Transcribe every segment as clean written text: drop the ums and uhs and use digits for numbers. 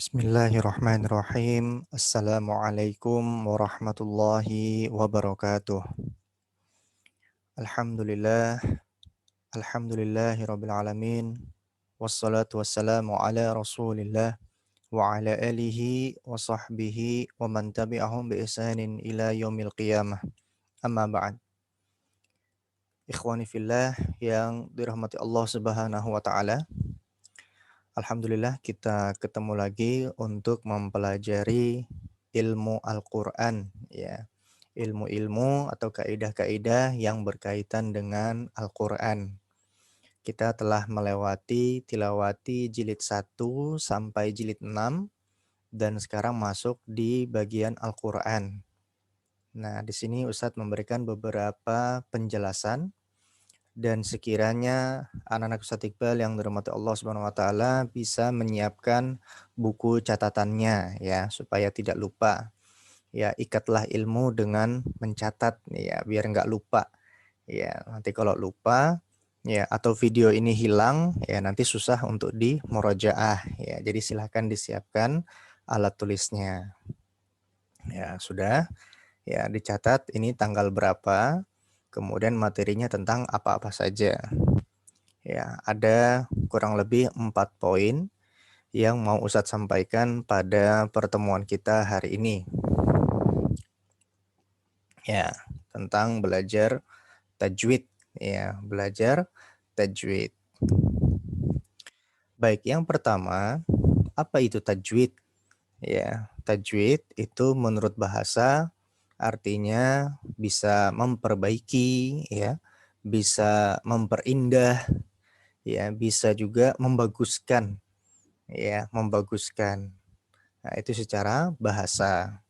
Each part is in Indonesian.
Bismillahirrahmanirrahim. Assalamualaikum warahmatullahi wabarakatuh. Alhamdulillah, alhamdulillahirabbil alamin. Wassalatu wassalamu ala Rasulillah wa ala alihi wa sahbihi wa man tabi'ahum bi ihsanin ila yaumil qiyamah. Amma ba'd. Ikhwani fillah yang dirahmati Allah Subhanahu wa taala. Alhamdulillah kita ketemu lagi untuk mempelajari ilmu Al-Quran, ya. Ilmu-ilmu atau kaidah-kaidah yang berkaitan dengan Al-Quran. Kita telah melewati tilawati jilid 1 sampai jilid 6 dan sekarang masuk di bagian Al-Quran. Nah, di sini Ustadz memberikan beberapa penjelasan. Dan sekiranya anak-anak Ustadz Iqbal yang dirahmati Allah Subhanahu wa taala bisa menyiapkan buku catatannya ya supaya tidak lupa. Ya, ikatlah ilmu dengan mencatat ya biar nggak lupa. Ya, nanti kalau lupa ya atau video ini hilang ya nanti susah untuk di murojaah ya. Jadi silahkan disiapkan alat tulisnya. Ya, sudah. Ya, dicatat ini tanggal berapa, kemudian materinya tentang apa-apa saja. Ya, ada kurang lebih 4 poin yang mau Ustadz sampaikan pada pertemuan kita hari ini. Ya, tentang belajar tajwid. Ya, belajar tajwid. Baik, yang pertama, apa itu tajwid? Ya, tajwid itu menurut bahasa artinya bisa memperbaiki, ya, bisa memperindah, ya, bisa juga membaguskan. Ya, membaguskan. Nah, itu secara bahasa.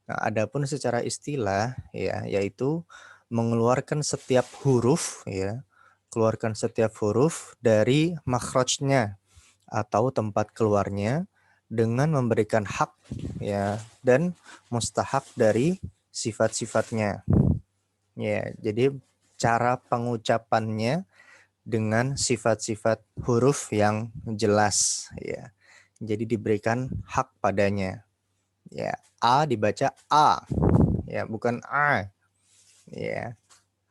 Nah, adapun secara istilah ya, yaitu mengeluarkan setiap huruf ya, keluarkan setiap huruf dari makhrajnya atau tempat keluarnya dengan memberikan hak ya dan mustahak dari sifat-sifatnya. Ya, jadi cara pengucapannya dengan sifat-sifat huruf yang jelas ya. Jadi diberikan hak padanya. Ya, a dibaca a, ya bukan a. Ya,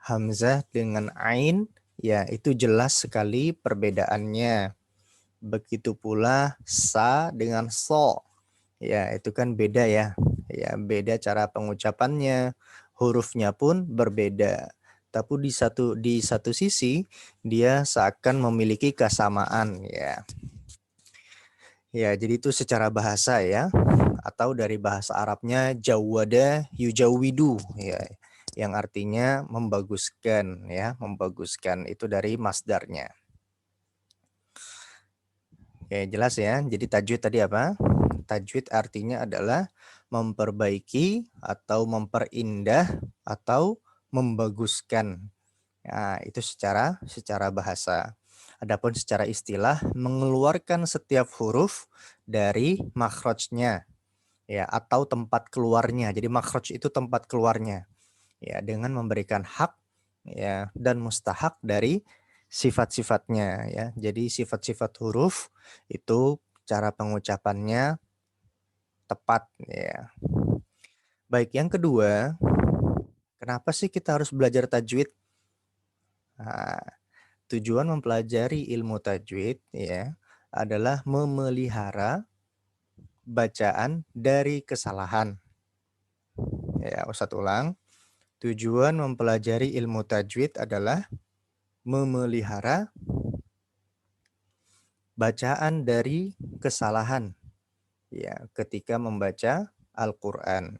hamzah dengan ain, ya itu jelas sekali perbedaannya. Begitu pula sa dengan so. Ya, itu kan beda ya. Ya, beda cara pengucapannya, hurufnya pun berbeda. Tapi di satu sisi dia seakan memiliki kesamaan ya. Ya, jadi itu secara bahasa ya, atau dari bahasa Arabnya jawada yujawidu ya, yang artinya membaguskan ya, membaguskan itu dari masdarnya. Oke, jelas ya. Jadi tajwid tadi apa? Tajwid artinya adalah memperbaiki atau memperindah atau membaguskan. Nah, itu secara bahasa. Adapun secara istilah mengeluarkan setiap huruf dari makhrajnya ya atau tempat keluarnya. Jadi makhraj itu tempat keluarnya. Ya, dengan memberikan hak ya dan mustahak dari sifat-sifatnya ya. Jadi sifat-sifat huruf itu cara pengucapannya tepat ya. Baik, yang kedua, kenapa sih kita harus belajar tajwid? Nah, tujuan mempelajari ilmu tajwid ya adalah memelihara bacaan dari kesalahan. Ya, Ustadz ulang. Tujuan mempelajari ilmu tajwid adalah memelihara bacaan dari kesalahan ya ketika membaca Al-Qur'an.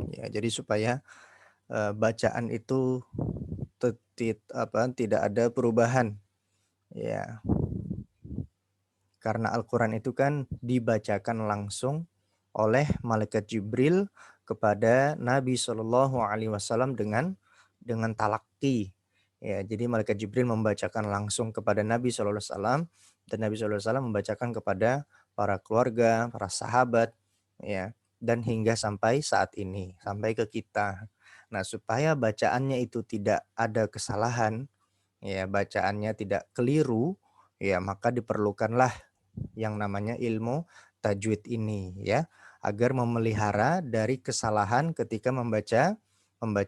Ya, jadi supaya bacaan itu tidak ada perubahan ya. Karena Al-Qur'an itu kan dibacakan langsung oleh malaikat Jibril kepada Nabi Shallallahu alaihi wasallam dengan talaqi. Ya, jadi malaikat Jibril membacakan langsung kepada Nabi Shallallahu alaihi wasallam dan Nabi Shallallahu alaihi wasallam membacakan kepada para keluarga, para sahabat ya, dan hingga sampai saat ini, sampai ke kita. Nah, supaya bacaannya itu tidak ada kesalahan, ya, bacaannya tidak keliru, ya maka diperlukanlah yang namanya ilmu tajwid ini ya, agar memelihara dari kesalahan ketika membaca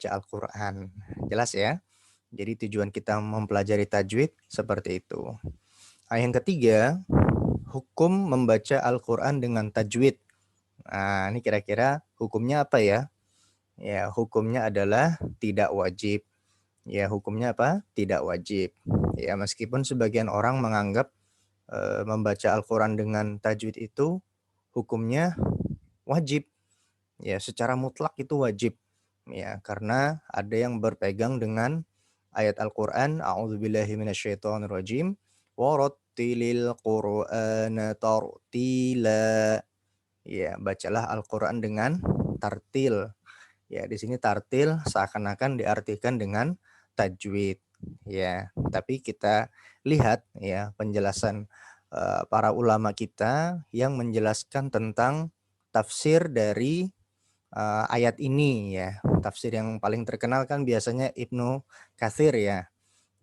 Al-Qur'an. Jelas ya? Jadi tujuan kita mempelajari tajwid seperti itu. Yang ketiga, hukum membaca Al-Qur'an dengan tajwid. Nah, ini kira-kira hukumnya apa ya? Ya, hukumnya adalah tidak wajib. Ya, hukumnya apa? Tidak wajib. Ya, meskipun sebagian orang menganggap membaca Al-Qur'an dengan tajwid itu hukumnya wajib. Ya, secara mutlak itu wajib. Ya, karena ada yang berpegang dengan ayat Al-Qur'an, a'udzubillahi minasyaitonirrajim, warattilil qur'ana tartila. Ya, bacalah Al-Qur'an dengan tartil. Ya, di sini tartil seakan-akan diartikan dengan tajwid. Ya, tapi kita lihat ya penjelasan para ulama kita yang menjelaskan tentang tafsir dari ayat ini ya. Tafsir yang paling terkenal kan biasanya Ibnu Katsir ya.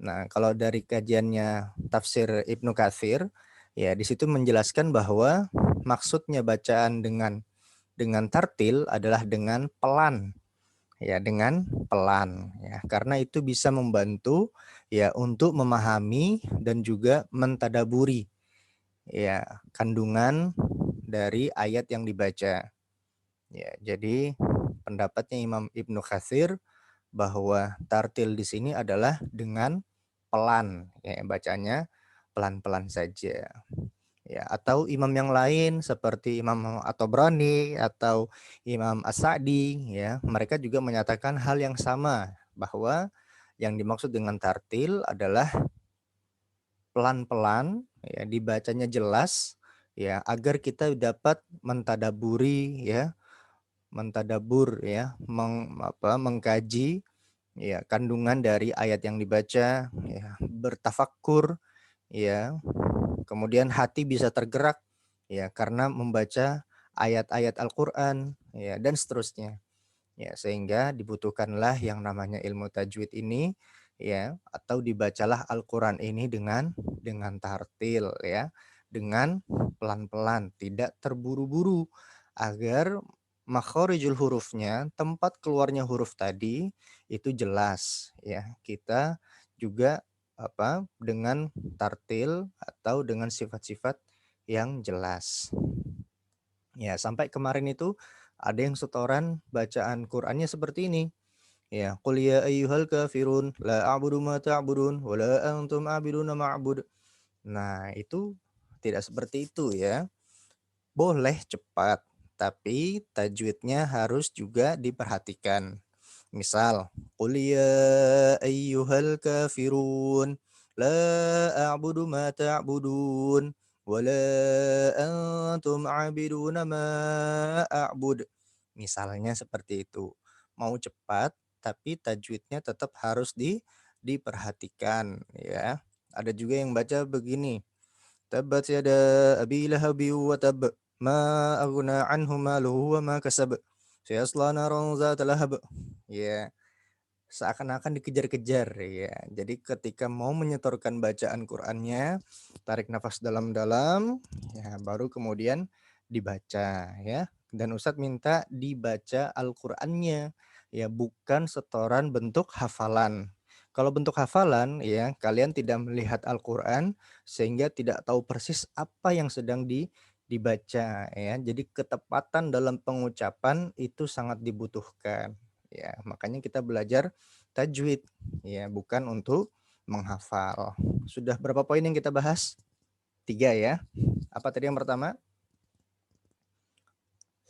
Nah, kalau dari kajiannya tafsir Ibnu Katsir ya di situ menjelaskan bahwa maksudnya bacaan dengan tartil adalah dengan pelan. Ya, dengan pelan ya. Karena itu bisa membantu ya untuk memahami dan juga mentadaburi ya kandungan dari ayat yang dibaca. Ya, jadi pendapatnya Imam Ibnu Katsir bahwa tartil di sini adalah dengan pelan, ya bacanya pelan-pelan saja. Ya, atau imam yang lain seperti Imam At-Tabrani atau Imam As-Sa'di ya, mereka juga menyatakan hal yang sama bahwa yang dimaksud dengan tartil adalah pelan-pelan ya, dibacanya jelas ya agar kita dapat mentadaburi ya, mentadabur ya, mengkaji ya kandungan dari ayat yang dibaca ya, bertafakkur ya, kemudian hati bisa tergerak ya karena membaca ayat-ayat Al-Qur'an ya dan seterusnya. Ya, sehingga dibutuhkanlah yang namanya ilmu tajwid ini ya atau dibacalah Al-Qur'an ini dengan tartil ya, dengan pelan-pelan, tidak terburu-buru agar makharijul hurufnya, tempat keluarnya huruf tadi itu jelas ya. Kita juga dengan tartil atau dengan sifat-sifat yang jelas. Ya, sampai kemarin itu ada yang setoran bacaan Qur'annya seperti ini. Ya, qul ya ayyuhal kafirun la a'budu ma ta'budun wa la antum a'biduna ma'bud. Nah, itu tidak seperti itu ya. Boleh cepat, tapi tajwidnya harus juga diperhatikan. Misal, qul ya ayyuhal kafirun la a'budu ma ta'budun wa la antum 'abiduna ma a'bud. Misalnya seperti itu. Mau cepat tapi tajwidnya tetap harus diperhatikan ya. Ada juga yang baca begini. Tabbat yada abi lahabi wa tab ma aghna anhu maluhu wa ma kasab. Sayasla naran zata lahab. Ya, seakan-akan dikejar-kejar ya. Jadi ketika mau menyetorkan bacaan Qur'annya, tarik nafas dalam-dalam ya baru kemudian dibaca ya. Dan Ustadz minta dibaca Al-Qur'annya ya, bukan setoran bentuk hafalan. Kalau bentuk hafalan ya, kalian tidak melihat Al-Qur'an sehingga tidak tahu persis apa yang sedang dibaca ya. Jadi ketepatan dalam pengucapan itu sangat dibutuhkan. Ya, makanya kita belajar tajwid ya, bukan untuk menghafal. Sudah berapa poin yang kita bahas? 3 ya. Apa tadi yang pertama?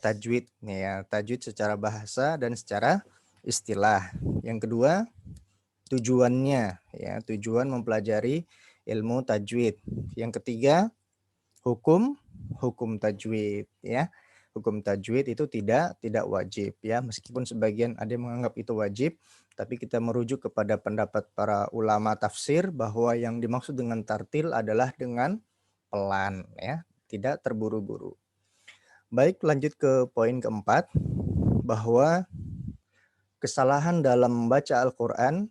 Tajwid ya, tajwid secara bahasa dan secara istilah. Yang kedua, tujuannya ya, tujuan mempelajari ilmu tajwid. Yang ketiga, hukum tajwid ya. Hukum tajwid itu tidak wajib ya, meskipun sebagian ada yang menganggap itu wajib, tapi kita merujuk kepada pendapat para ulama tafsir bahwa yang dimaksud dengan tartil adalah dengan pelan ya, tidak terburu-buru. Baik, lanjut ke poin keempat, bahwa kesalahan dalam membaca Al-Qur'an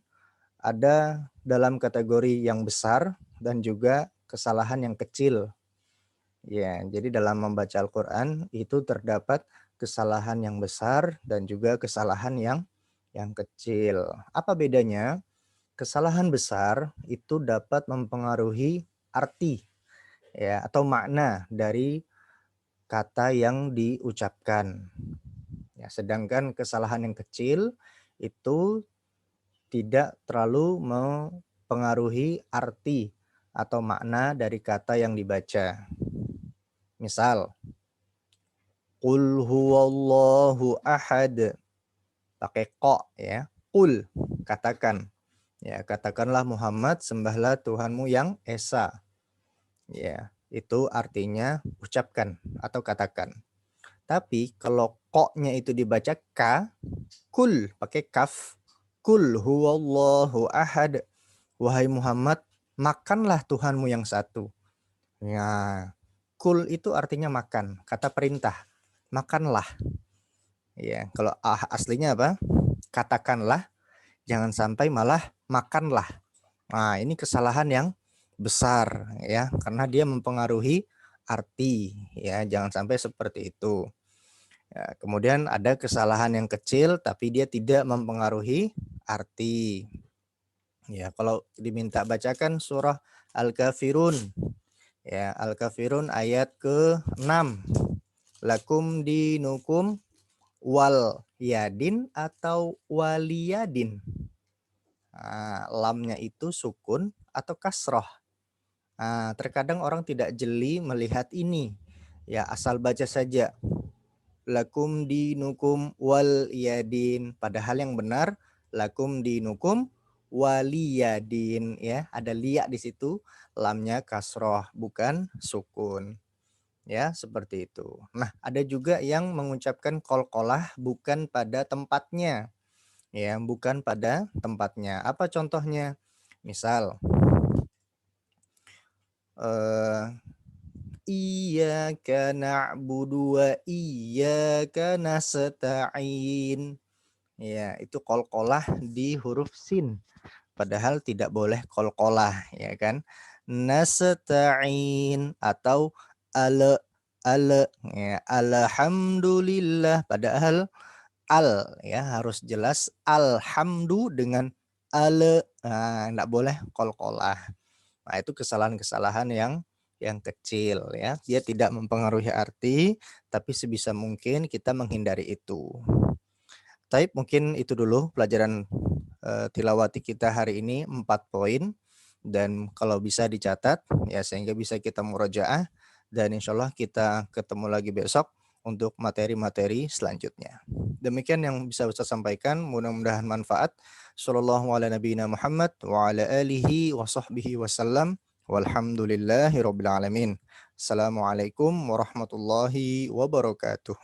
ada dalam kategori yang besar dan juga kesalahan yang kecil. Ya, jadi dalam membaca Al-Qur'an itu terdapat kesalahan yang besar dan juga kesalahan yang kecil. Apa bedanya? Kesalahan besar itu dapat mempengaruhi arti ya atau makna dari kata yang diucapkan. Ya, sedangkan kesalahan yang kecil itu tidak terlalu mempengaruhi arti atau makna dari kata yang dibaca. Misal, qul huwallahu ahad. Pakai ko ya. Qul, katakan. Ya, katakanlah Muhammad, sembahlah Tuhanmu yang esa. Ya, itu artinya ucapkan atau katakan. Tapi kalau koknya itu dibaca ka, kul pakai kaf. Kul huwallahu ahad. Wahai Muhammad, makanlah Tuhanmu yang satu. Ya, kul itu artinya makan, kata perintah. Makanlah. Ya, kalau aslinya apa? Katakanlah, jangan sampai malah makanlah. Nah, ini kesalahan yang besar ya, karena dia mempengaruhi arti ya, jangan sampai seperti itu. Ya, kemudian ada kesalahan yang kecil tapi dia tidak mempengaruhi arti. Ya, kalau diminta bacakan surah Al-Kafirun. Ya, Al-Kafirun ayat ke-6. Lakum dinukum wal yadin atau waliyadin. Nah, lamnya itu sukun atau kasroh. Nah, terkadang orang tidak jeli melihat ini. Ya, asal baca saja. Lakum dinukum wal yadin. Padahal yang benar lakum dinukum waliyadin ya. Ada liya di situ, lamnya kasroh bukan sukun. Ya, seperti itu. Nah, ada juga yang mengucapkan qalqalah bukan pada tempatnya. Ya, bukan pada tempatnya. Apa contohnya? Misal iyyaka na'budu wa iyyaka nasta'in. Ya, itu qalqalah di huruf sin. Padahal tidak boleh qalqalah, ya kan? Nasta'in atau ala ya, alhamdulillah padahal ya harus jelas alhamdu dengan nah, enggak boleh qalqalah. Nah, itu kesalahan-kesalahan yang kecil ya. Dia tidak mempengaruhi arti, tapi sebisa mungkin kita menghindari itu. Taib, mungkin itu dulu pelajaran tilawati kita hari ini 4 poin, dan kalau bisa dicatat ya sehingga bisa kita murojaah, dan insya Allah kita ketemu lagi besok untuk materi-materi selanjutnya. Demikian yang bisa Ustaz sampaikan, mudah-mudahan manfaat. Sallallahu ala nabiyina Muhammad wa ala alihi wa sahbihi wasallam. Walhamdulillahi rabbil alamin. Assalamualaikum warahmatullahi wabarakatuh.